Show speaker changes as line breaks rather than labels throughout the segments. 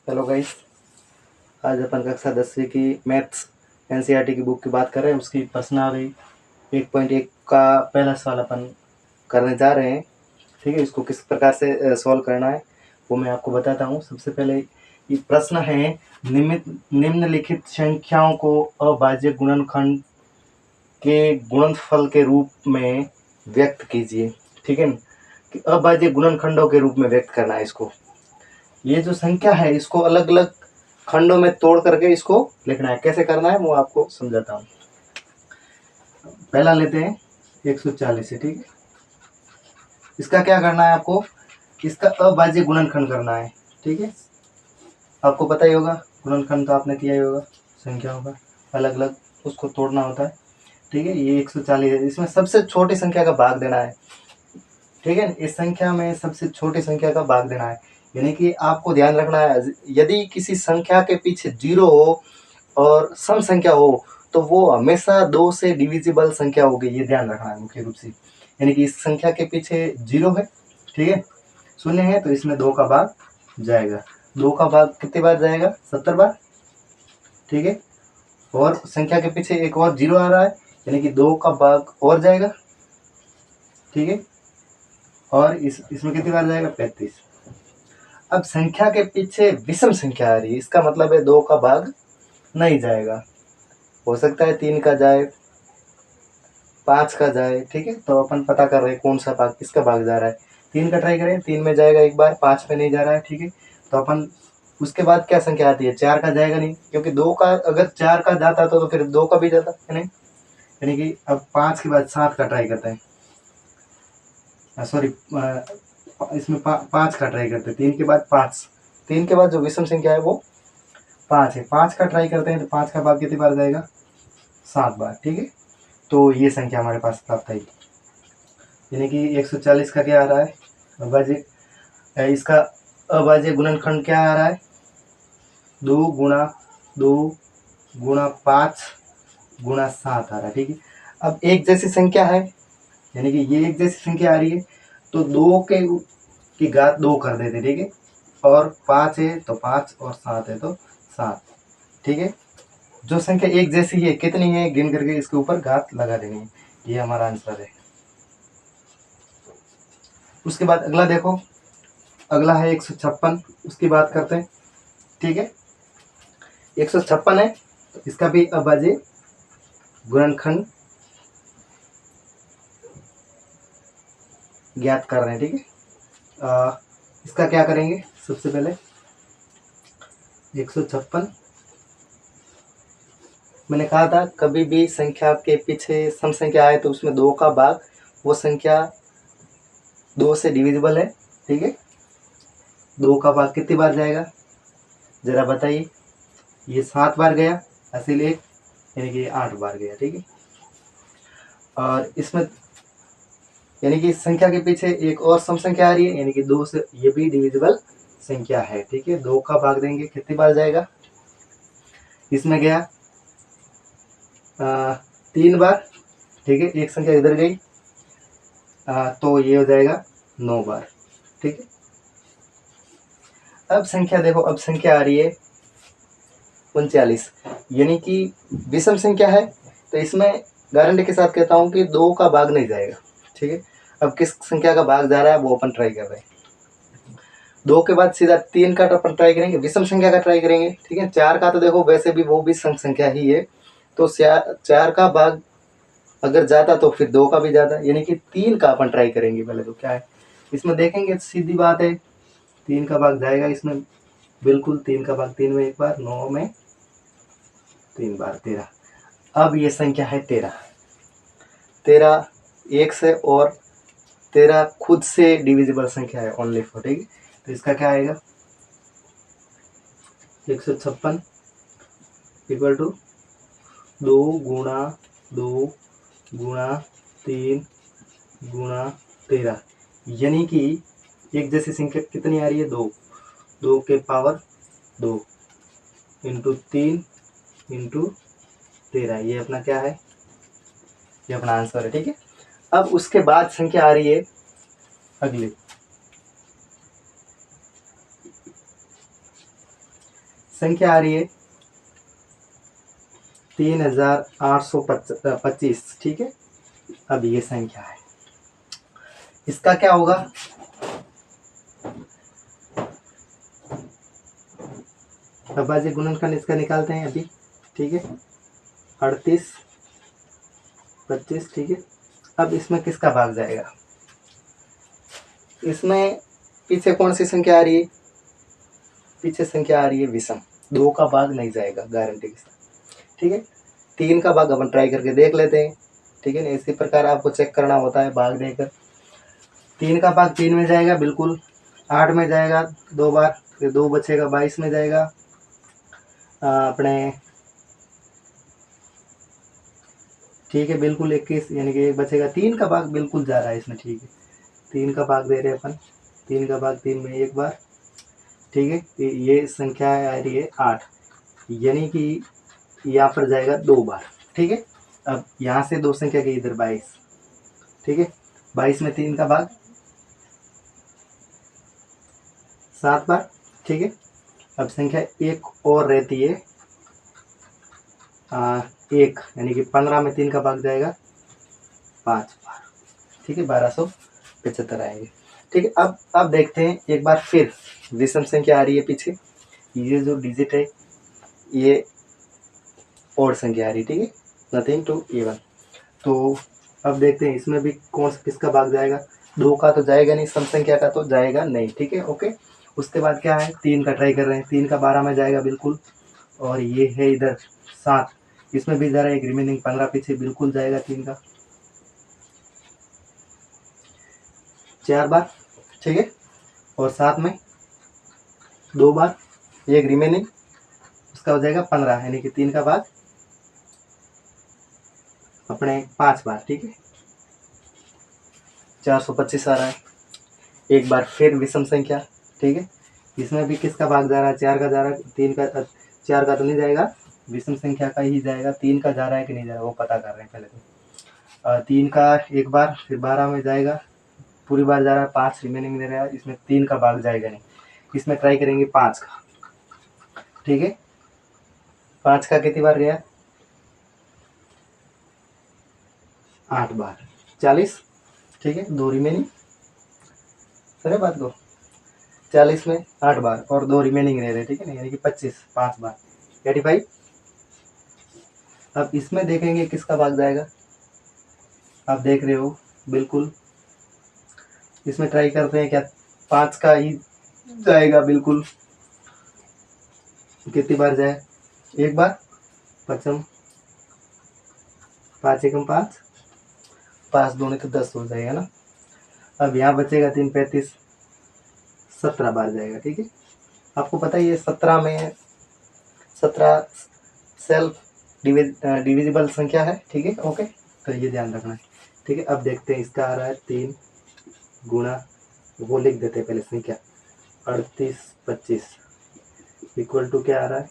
Hello guys. आज अपन कक्षा 10वीं की मैथ्स एनसीईआरटी की बुक की बात कर रहे हैं। उसकी प्रश्नावली 1.1 का पहला सवाल अपन करने जा रहे हैं। ठीक है, इसको किस प्रकार से सॉल्व करना है वो मैं आपको बताता हूँ। सबसे पहले ये प्रश्न है, निम्नलिखित संख्याओं को अभाज्य गुणनखंड के गुणनफल के रूप में व्यक्त कीजिए। ठीक है, कि अभाज्य गुणनखंडों के रूप में व्यक्त करना है इसको। ये जो संख्या है इसको अलग अलग खंडों में तोड़ करके इसको लिखना है। कैसे करना है वो आपको समझाता हूँ। पहला लेते हैं 140 से। ठीक है, इसका क्या करना है आपको, इसका अभाज्य गुणनखंड करना है। ठीक है, आपको पता ही होगा, गुणनखंड तो आपने किया ही होगा, संख्याओं का अलग अलग उसको तोड़ना होता है। ठीक है, ये 140 है, इसमें सबसे छोटी संख्या का भाग देना है। ठीक है, इस संख्या में सबसे छोटी संख्या का भाग देना है। यानी कि आपको ध्यान रखना है, यदि किसी संख्या के पीछे 0 हो और सम संख्या हो तो वो हमेशा 2 से डिविजिबल संख्या होगी। ये ध्यान रखना है मुख्य रूप से। यानी कि इस संख्या के पीछे 0 है, ठीक है, शून्य है, तो इसमें 2 का भाग जाएगा। 2 का भाग कितनी बार जाएगा, 70 बार। ठीक है, और संख्या के पीछे एक और 0 आ रहा है, यानी कि 2 का भाग और जाएगा। ठीक है, और इसमें कितनी बार जाएगा, 35। अब संख्या के पीछे विषम संख्या आ रही है, इसका मतलब है 2 का भाग नहीं जाएगा। हो सकता है 3 का जाए, 5 का जाए। ठीक है, तो अपन पता कर रहे हैं कौन सा भाग किसका भाग जा रहा है। 3 का ट्राई करें, 3 में जाएगा एक बार, 5 में नहीं जा रहा है। ठीक है, तो अपन उसके बाद क्या संख्या आती है, 4 का जाएगा नहीं, क्योंकि 2 का अगर 4 का जाता तो फिर 2 का भी जाता है नहीं। यानी कि अब 5 के बाद 7 का ट्राई करते हैं, सॉरी, इसमें 5 का ट्राई करते हैं। 3 के बाद 5, 3 के बाद जो विषम संख्या है वो 5 है। 5 का ट्राई करते हैं तो 5 का भाग कितनी बार जाएगा, 7 बार। ठीक है, तो ये संख्या हमारे पास प्राप्त आई। यानी कि 140 का क्या आ रहा है, अभाज्य, इसका अभाज्य गुणनखंड क्या आ रहा है, 2 गुणा 2 गुणा 5 गुणा 7 आ रहा है। ठीक है, अब एक जैसी संख्या है, यानी कि ये एक जैसी संख्या आ रही है, तो 2 की घात 2 कर देते। ठीक है, और 5 है तो 5 और 7 है तो 7। ठीक है, जो संख्या एक जैसी है कितनी है गिन करके इसके ऊपर घात लगा देनी है। ये हमारा आंसर है। उसके बाद अगला देखो, अगला है 156, उसकी बात करते हैं। ठीक है, 156 है, तो इसका भी अभाज्य गुणनखंड ज्ञात कर रहे हैं। ठीक है, इसका क्या करेंगे, सबसे पहले 156, मैंने कहा था कभी भी संख्या के पीछे सम संख्या आए तो उसमें 2 का भाग, वो संख्या 2 से डिविजिबल है। ठीक है, 2 का भाग कितनी बार जाएगा जरा बताइए। ये 7 बार गया, असल एक, यानी कि 8 बार गया। ठीक है, और इसमें यानी कि इस संख्या के पीछे एक और सम संख्या आ रही है, यानी कि 2 से, ये भी डिविजिबल संख्या है। ठीक है, 2 का भाग देंगे कितनी बार जाएगा, इसमें गया 3 बार। ठीक है, एक संख्या इधर गई, तो ये हो जाएगा 9 बार। ठीक है, अब संख्या देखो, अब संख्या आ रही है 39, यानी कि विषम संख्या है, तो इसमें गारंटी के साथ कहता हूँ कि 2 का भाग नहीं जाएगा। ठीक है, अब किस संख्या का भाग जा रहा है वो अपन ट्राई कर रहे हैं। 2 के बाद सीधा 3 का अपन ट्राई करेंगे, विषम संख्या का ट्राई करेंगे। ठीक है, 4 का तो देखो वैसे भी वो भी सम संख्या ही है, तो 4 का भाग अगर जाता तो फिर 2 का भी जाता, यानी कि 3 का अपन ट्राई करेंगे। पहले तो क्या है इसमें देखेंगे, सीधी बात है, 3 का भाग जाएगा इसमें, बिल्कुल 3 का भाग, 3 में एक बार, 9 में 3 बार, 13। अब ये संख्या है 13, 13 एक से, और 13 खुद से डिविजिबल संख्या है ओनली फॉर। ठीक है, तो इसका क्या आएगा, 156 इक्वल टू 2 गुणा 2 गुणा 3 गुणा 13, यानी कि एक जैसी संख्या कितनी आ रही है, 2, 2 के पावर 2 इंटू 3 इंटू 13, ये अपना क्या है, ये अपना आंसर है। ठीक है, अब उसके बाद संख्या आ रही है अगली, संख्या आ रही है 3825, ठीक है। अब ये संख्या है, इसका क्या होगा, अभाज्य गुणनखंड इसका निकालते हैं अभी, ठीक है। 38 25, ठीक है। अब इसमें किसका भाग जाएगा, इसमें पीछे कौन सी संख्या आ रही है, पीछे संख्या आ रही है विषम, 2 का भाग नहीं जाएगा गारंटी के साथ, ठीक है। 3 का भाग अपन ट्राई करके देख लेते हैं, ठीक है ना। इसी प्रकार आपको चेक करना होता है भाग देकर। 3 का भाग 3 में जाएगा बिल्कुल, 8 में जाएगा 2 बार, फिर 2 बचेगा, 22 में जाएगा, अपने, ठीक है, बिल्कुल 21, यानी कि 1 बचेगा। 3 का भाग बिल्कुल जा रहा है इसमें, ठीक है। 3 का भाग दे रहे हैं अपन, 3 का भाग 3 में 1 बार, ठीक है। ये संख्या आ रही है 8, यानी कि यहाँ पर जाएगा 2 बार, ठीक है। अब यहाँ से 2 संख्या गई इधर 22, ठीक है। 22 में 3 का भाग 7 बार, ठीक है। अब संख्या 1 और रहती है 1, यानी कि 15 में 3 का भाग जाएगा 5 बार, ठीक है। 1275 आएंगे, ठीक है। अब देखते हैं एक बार फिर, विषम संख्या आ रही है पीछे, ये जो डिजिट है ये और संख्या आ रही है, ठीक है, नथिंग टू इवन। तो अब देखते हैं इसमें भी कौन सा किसका भाग जाएगा, 2 का तो जाएगा नहीं, सम संख्या का तो जाएगा नहीं, ठीक है, ओके। उसके बाद क्या है, 3 का ट्राई कर रहे हैं, 3 का 12 में जाएगा बिल्कुल, और ये है इधर 7, इसमें भी जा रहा है, एक रिमेनिंग 15 पीछे बिल्कुल जाएगा 3 का 4 बार, ठीक है। और 7 में 2 बार, एक रिमेनिंग, उसका हो जाएगा 15, यानी कि 3 का भाग अपने 5 बार, ठीक है। 425 आ रहा है। एक बार फिर विषम संख्या, ठीक है, इसमें भी किसका भाग जा रहा है, 4 का जा रहा है, 3 का, 4 का तो नहीं जाएगा, विषम संख्या का ही जाएगा। 3 का जा रहा है कि नहीं जा रहा वो पता कर रहे हैं पहले तो। 3 का एक बार, फिर 12 में जाएगा, पूरी बार जा रहा है, 5 रिमेनिंग दे रहा है, इसमें 3 का भाग जाएगा नहीं, इसमें ट्राई करेंगे 5 का, ठीक है। 5 का कितनी बार गया, 8 बार, 40, ठीक है। 2 रिमेनिंग, सर बात को 40 में 8 बार और 2 रिमेनिंग रह रहे, ठीक है ना, यानी कि 25, 5 बार 85। अब इसमें देखेंगे किसका भाग जाएगा, आप देख रहे हो बिल्कुल, इसमें ट्राई करते हैं क्या, 5 का ही जाएगा बिल्कुल, कितनी बार जाए, 1 बार, 5 5 एकम 5, 5 दूनी तो 10 हो जाएगा ना। अब यहाँ बचेगा 3 35, 17 बार जाएगा, ठीक है। आपको पता है ये 17 में 17 सेल्फ डिविजिबल संख्या है, ठीक है, ओके। तो ये ध्यान रखना है, ठीक है। अब देखते हैं इसका आ रहा है 3 गुणा, वो लिख देते हैं पहले संख्या, 38 25 इक्वल टू क्या आ रहा है,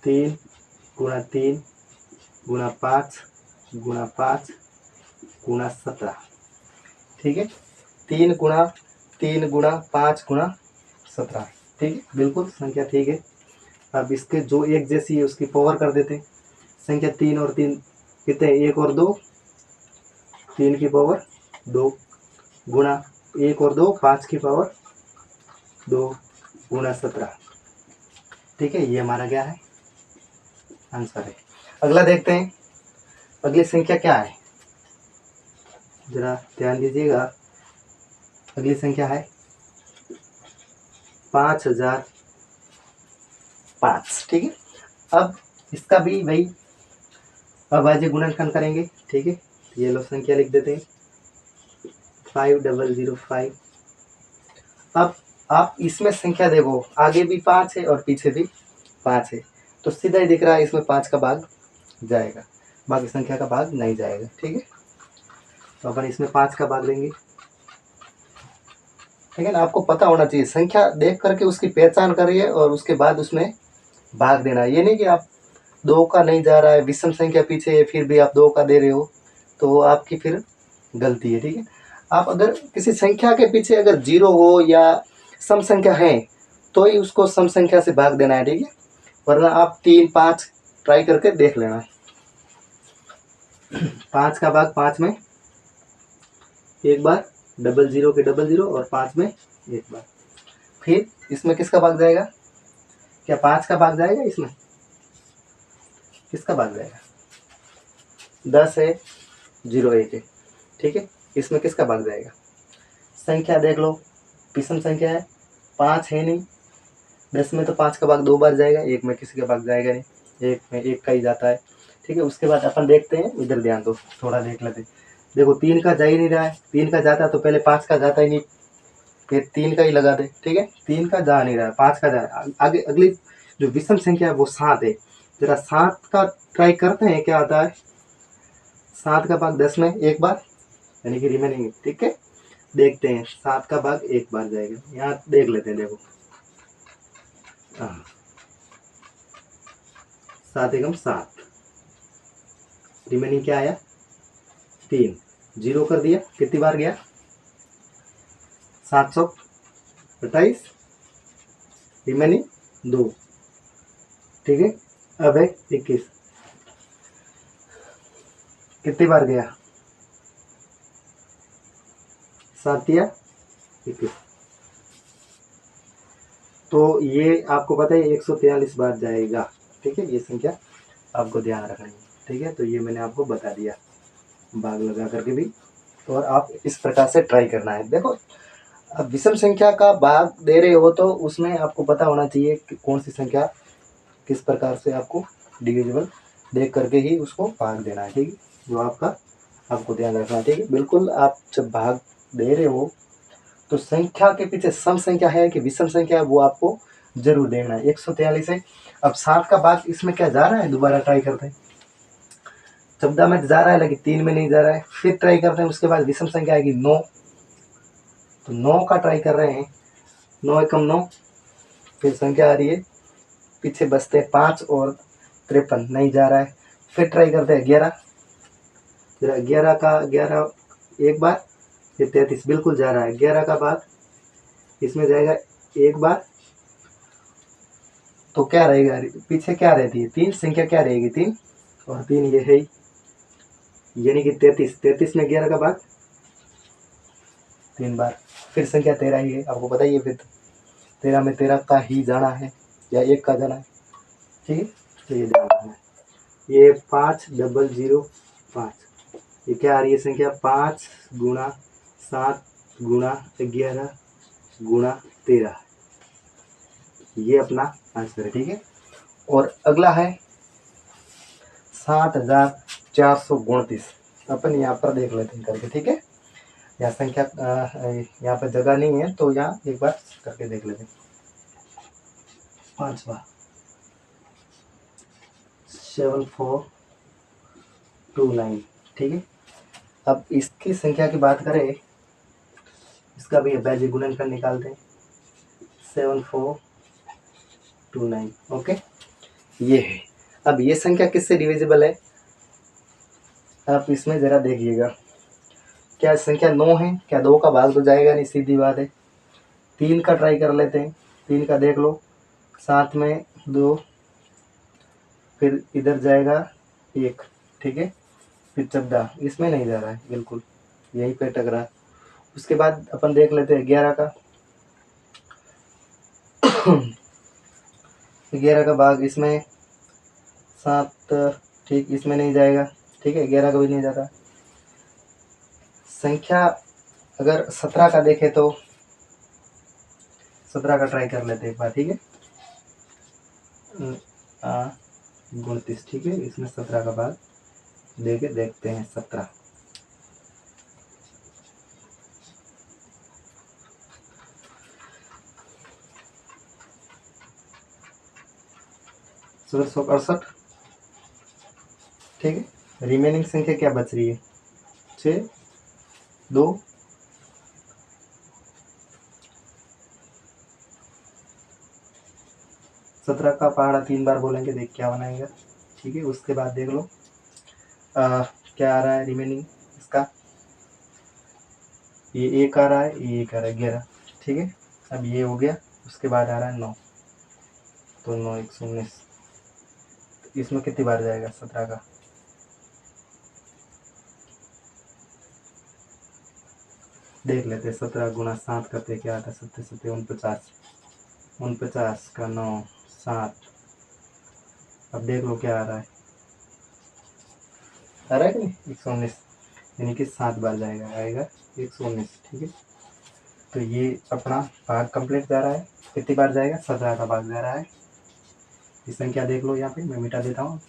3 गुणा 3 गुणा 5 गुणा 5 गुणा 17, ठीक है। 3 गुणा 3 गुणा 5 गुणा 17, ठीक है, बिल्कुल संख्या ठीक है। अब इसके जो एक जैसी है उसकी पावर कर देते हैं, संख्या 3 और 3 कितने, 1 और 2, 3 की पावर 2 गुणा 1 और 2, 5 की पावर 2 गुणा 17, ठीक है। ये हमारा क्या है, आंसर है। अगला देखते हैं, अगली संख्या क्या है, जरा ध्यान दीजिएगा। अगली संख्या है 5005, ठीक है। अब इसका भी वही अभाज्य गुणनखंड करेंगे, ठीक है। ये लो संख्या लिख देते हैं 5005। अब आप इसमें संख्या देखो, आगे भी 5 है और पीछे भी 5 है, तो सीधा ही दिख रहा है इसमें 5 का भाग जाएगा, बाकी संख्या का भाग नहीं जाएगा, ठीक है। तो अपन इसमें 5 का भाग लेंगे, ठीक है ना। आपको पता होना चाहिए, संख्या देख करके उसकी पहचान करिए और उसके बाद उसमें भाग देना। ये नहीं कि आप 2 का नहीं जा रहा है, विषम संख्या पीछे है, फिर भी आप 2 का दे रहे हो, तो आपकी फिर गलती है, ठीक है। आप अगर किसी संख्या के पीछे अगर 0 हो या सम संख्या है तो ही उसको सम संख्या से भाग देना है, ठीक है, वरना आप 3 5 ट्राई करके देख लेना। 5 का भाग 5 में एक बार, डबल जीरो के डबल जीरो, और 5 में एक बार। फिर इसमें किसका भाग जाएगा, क्या 5 का भाग जाएगा, इसमें किसका भाग जाएगा, 10 है, 0 1 है, ठीक है, इसमें किसका भाग जाएगा। संख्या देख लो, विषम संख्या है, 5 है नहीं, 10 में तो 5 का भाग 2 बार जाएगा, 1 में किसी का भाग जाएगा नहीं, 1 में 1 का ही जाता है, ठीक है। उसके बाद अपन देखते हैं, इधर ध्यान दो, थोड़ा देख लेते हैं। देखो 3 का जा ही नहीं रहा है, 3 का जाता तो पहले 5 का जाता ही नहीं, फिर 3 का ही लगा दे, ठीक है। 3 का जा नहीं रहा है, 5 का जा, आगे अगली जो विषम संख्या है वो 7 है, जरा 7 का ट्राई करते हैं क्या आता है। 7 का भाग 10 में एक बार, यानी कि रिमेनिंग, ठीक है, देखते हैं 7 का भाग एक बार जाएगा, यहाँ देख लेते हैं। देखो 7 एकम 7, रिमेनिंग क्या आया 3, 0 कर दिया, कितनी बार गया 728, रिमेनिंग 2, ठीक है। अब है 21, कितनी बार गया 7 या 21, तो ये आपको पता है 143 बार जाएगा, ठीक है। ये संख्या आपको ध्यान रखनी है, ठीक है। तो ये मैंने आपको बता दिया भाग लगा करके भी, और आप इस प्रकार से ट्राई करना है। देखो अब विषम संख्या का भाग दे रहे हो तो उसमें आपको पता होना चाहिए कि कौन सी संख्या किस प्रकार से आपको डिविजिबल देख करके ही उसको भाग देना है, ठीक है, जो आपको ध्यान रखना है, ठीक है। बिल्कुल आप जब भाग दे रहे हो तो संख्या के पीछे सम संख्या है कि विषम संख्या है वो आपको जरूर देखना है। 143 है, अब 7 का भाग इसमें क्या जा रहा है, दोबारा ट्राई करते हैं। 14 में जा रहा है लेकिन 3 में नहीं जा रहा है, फिर ट्राई करते हैं। उसके बाद विषम संख्या आएगी 9, तो 9 का ट्राई कर रहे हैं, 9 एकम 9, फिर संख्या आ रही है, पीछे बचते हैं 5 और 53, नहीं जा रहा है, फिर ट्राई करते हैं 11, फिर 11 का 11 एक बार, ये 33 बिल्कुल जा रहा है। 11 का भाग इसमें जाएगा एक बार, तो क्या रहेगा पीछे, क्या रहती है 3, संख्या क्या रहेगी 3, और 3 ये है, यानी कि 33 में 11 का भाग 3 बार, फिर संख्या 13 ही है, आपको पता ही है। फिर 13 में 13 का ही जाना है या 1 का जाना है, ठीक है। तो ये ध्यान रखना है, ये 5005, ये क्या आ रही है संख्या 5 गुणा 7 गुणा 11 गुणा 13, ये अपना आंसर है, ठीक है। और अगला है 7439, अपन यहाँ पर देख लेते हैं करके, ठीक है। यहाँ संख्या यहाँ पर जगह नहीं है तो यहाँ एक बार करके देख लेते हैं। 5वां 7429, ठीक है। अब इसकी संख्या की बात करें, इसका भी बैजी गुणनखंड निकालते हैं, 7429, ओके, ये है। अब ये संख्या किससे डिविजिबल है, आप इसमें जरा देखिएगा, क्या संख्या 9 है, क्या 2 का भाग तो जाएगा नहीं, सीधी बात है। 3 का ट्राई कर लेते हैं, 3 का देख लो, 7 में 2, फिर इधर जाएगा 1, ठीक है, फिर 14, इसमें नहीं जा रहा है, बिल्कुल यहीं पे टकरा है। उसके बाद अपन देख लेते हैं 11 का 11 का भाग इसमें 7, ठीक, इसमें नहीं जाएगा, ठीक है, 11 का भी नहीं जाता। संख्या अगर 17 का देखें तो 17 का ट्राई कर लेते हैं एक बार, ठीक है, 29, ठीक है, इसमें 17 का भाग देके देखते हैं। 17 1768, ठीक है। रिमेनिंग संख्या क्या बच रही है 6 2, 17 का पहाड़ा 3 बार बोलेंगे, देख क्या बनाएगा, ठीक है। उसके बाद देख लो क्या आ रहा है रिमेनिंग इसका, ये 1 आ रहा है, ये 1 आ रहा है, 11, ठीक है। अब ये हो गया, उसके बाद आ रहा है 9, तो 9 119, इसमें कितनी बार जाएगा 17 का, देख लेते हैं। 17 गुना 7 करते क्या आता है, 7 7 49, 49 का 9 7। अब देख लो क्या आ रहा है, आ रहा है कि नहीं 119, यानी कि 7 बार जाएगा, आएगा 119। ठीक है, तो ये अपना भाग कंप्लीट जा रहा है। कितनी बार जाएगा, 17 का भाग जा रहा है। ये संख्या देख लो, यहाँ पे मैं मिटा देता हूँ,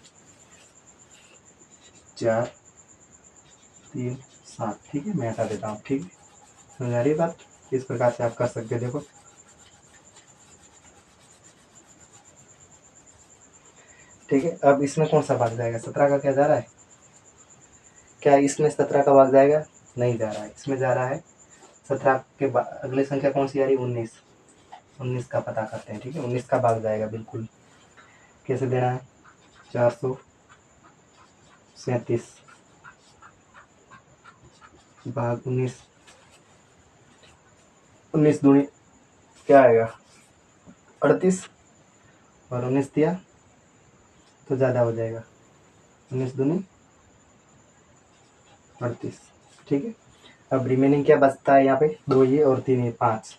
4 3 7। ठीक है, मैं हटा देता हूँ। ठीक है, समझ आ रही है बात, इस प्रकार से आप कर सकते हो। देखो ठीक है, अब इसमें कौन सा भाग जाएगा, 17 का क्या जा रहा है, क्या इसमें 17 का भाग जाएगा, नहीं जा रहा है, इसमें जा रहा है 17 के बाद अगली संख्या कौन सी आ रही है, 19। 19 का पता करते हैं। ठीक है, 19 का भाग जाएगा बिल्कुल। कैसे देना है, 437 भाग 19, 19 दूनी क्या आएगा 38, और 19 दिया तो ज़्यादा हो जाएगा, 19 दूनी 38। ठीक है, अब रिमेनिंग क्या बचता है यहाँ पे, 2 ये और 3 ये, 5।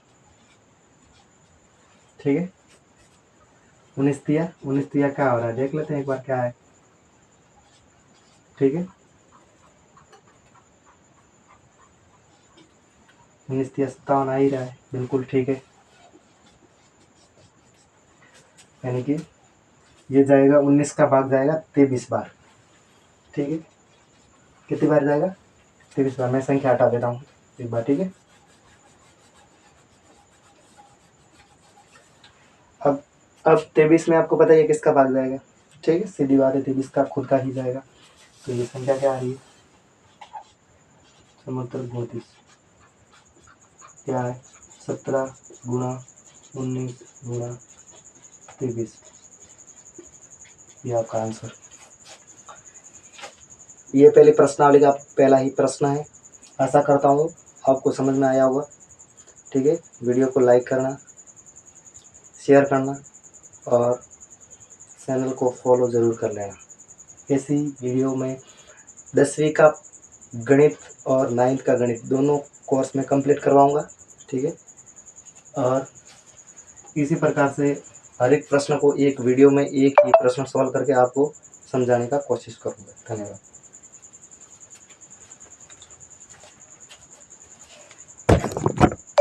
ठीक है, 19 दिया, 19 दिया क्या हो रहा है, देख लेते हैं एक बार क्या है। ठीक है, 19 दिया 57 आ ही रहा है, बिल्कुल ठीक है। यानी कि ये जाएगा 19 का भाग जाएगा 23 बार। ठीक है, कितनी बार जाएगा, 23 बार। मैं संख्या हटा देता हूँ एक बार। ठीक है, अब 23 में आपको पता है किसका भाग जाएगा। ठीक है, सीधी बात है, 23 का खुद का ही जाएगा। तो ये संख्या क्या आ रही है, समोत्तर 32 क्या है, 17 गुणा 19 गुणा 23, ये आपका आंसर। ये पहले प्रश्नावली का पहला ही प्रश्न है। आशा करता हूँ आपको समझ में आया होगा। ठीक है, वीडियो को लाइक करना, शेयर करना और चैनल को फॉलो ज़रूर कर लेना। ऐसी वीडियो में 10वीं का गणित और 9th का गणित दोनों कोर्स में कंप्लीट करवाऊंगा। ठीक है, और इसी प्रकार से हर एक प्रश्न को एक वीडियो में एक ही प्रश्न सॉल्व करके आपको समझाने का कोशिश करूंगा। धन्यवाद।